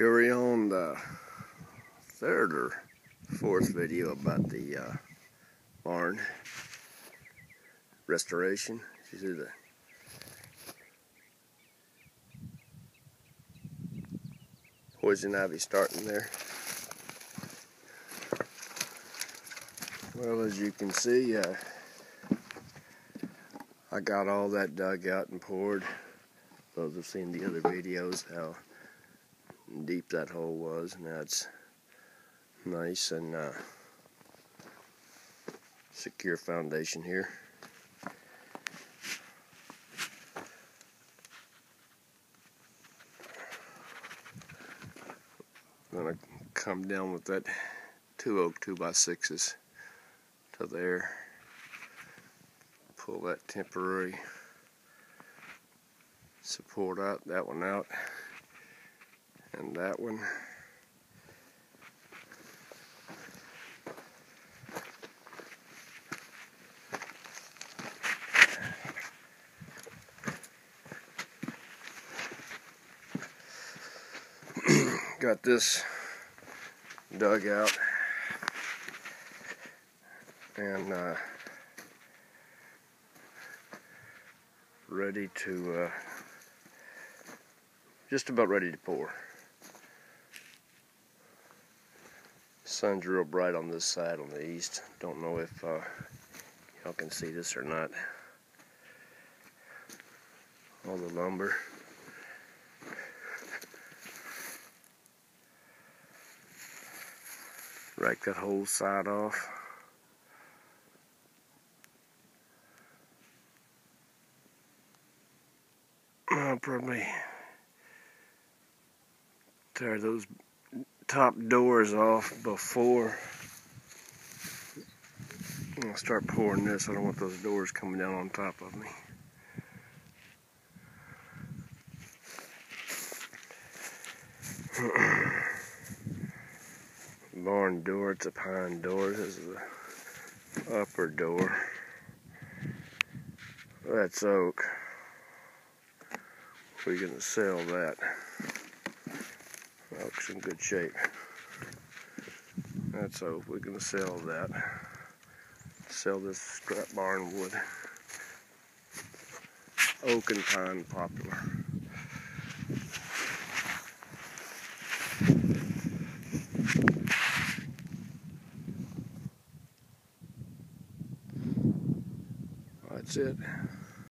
Here we're on the third or fourth video about the barn restoration. You see the poison ivy starting there. Well, as you can see, I got all that dug out and poured. Those have seen the other videos, how deep that hole was, and that's nice and secure foundation here. I'm gonna come down with that 2 oak 2x6s to there. Pull that temporary support out, that one out, and that one. Got this dug out and ready to just about ready to pour. Sun's real bright on this side on the east. Don't know if y'all can see this or not. All the lumber. Rake that whole side off. I'll probably tear those top doors off before I'll start pouring this. I don't want those doors coming down on top of me. Barn door, it's a pine door. This is the upper door. That's oak. We're gonna sell that. Oak's in good shape. That's oak. We're gonna sell that. Sell this scrap barn wood. Oak and pine popular. That's it.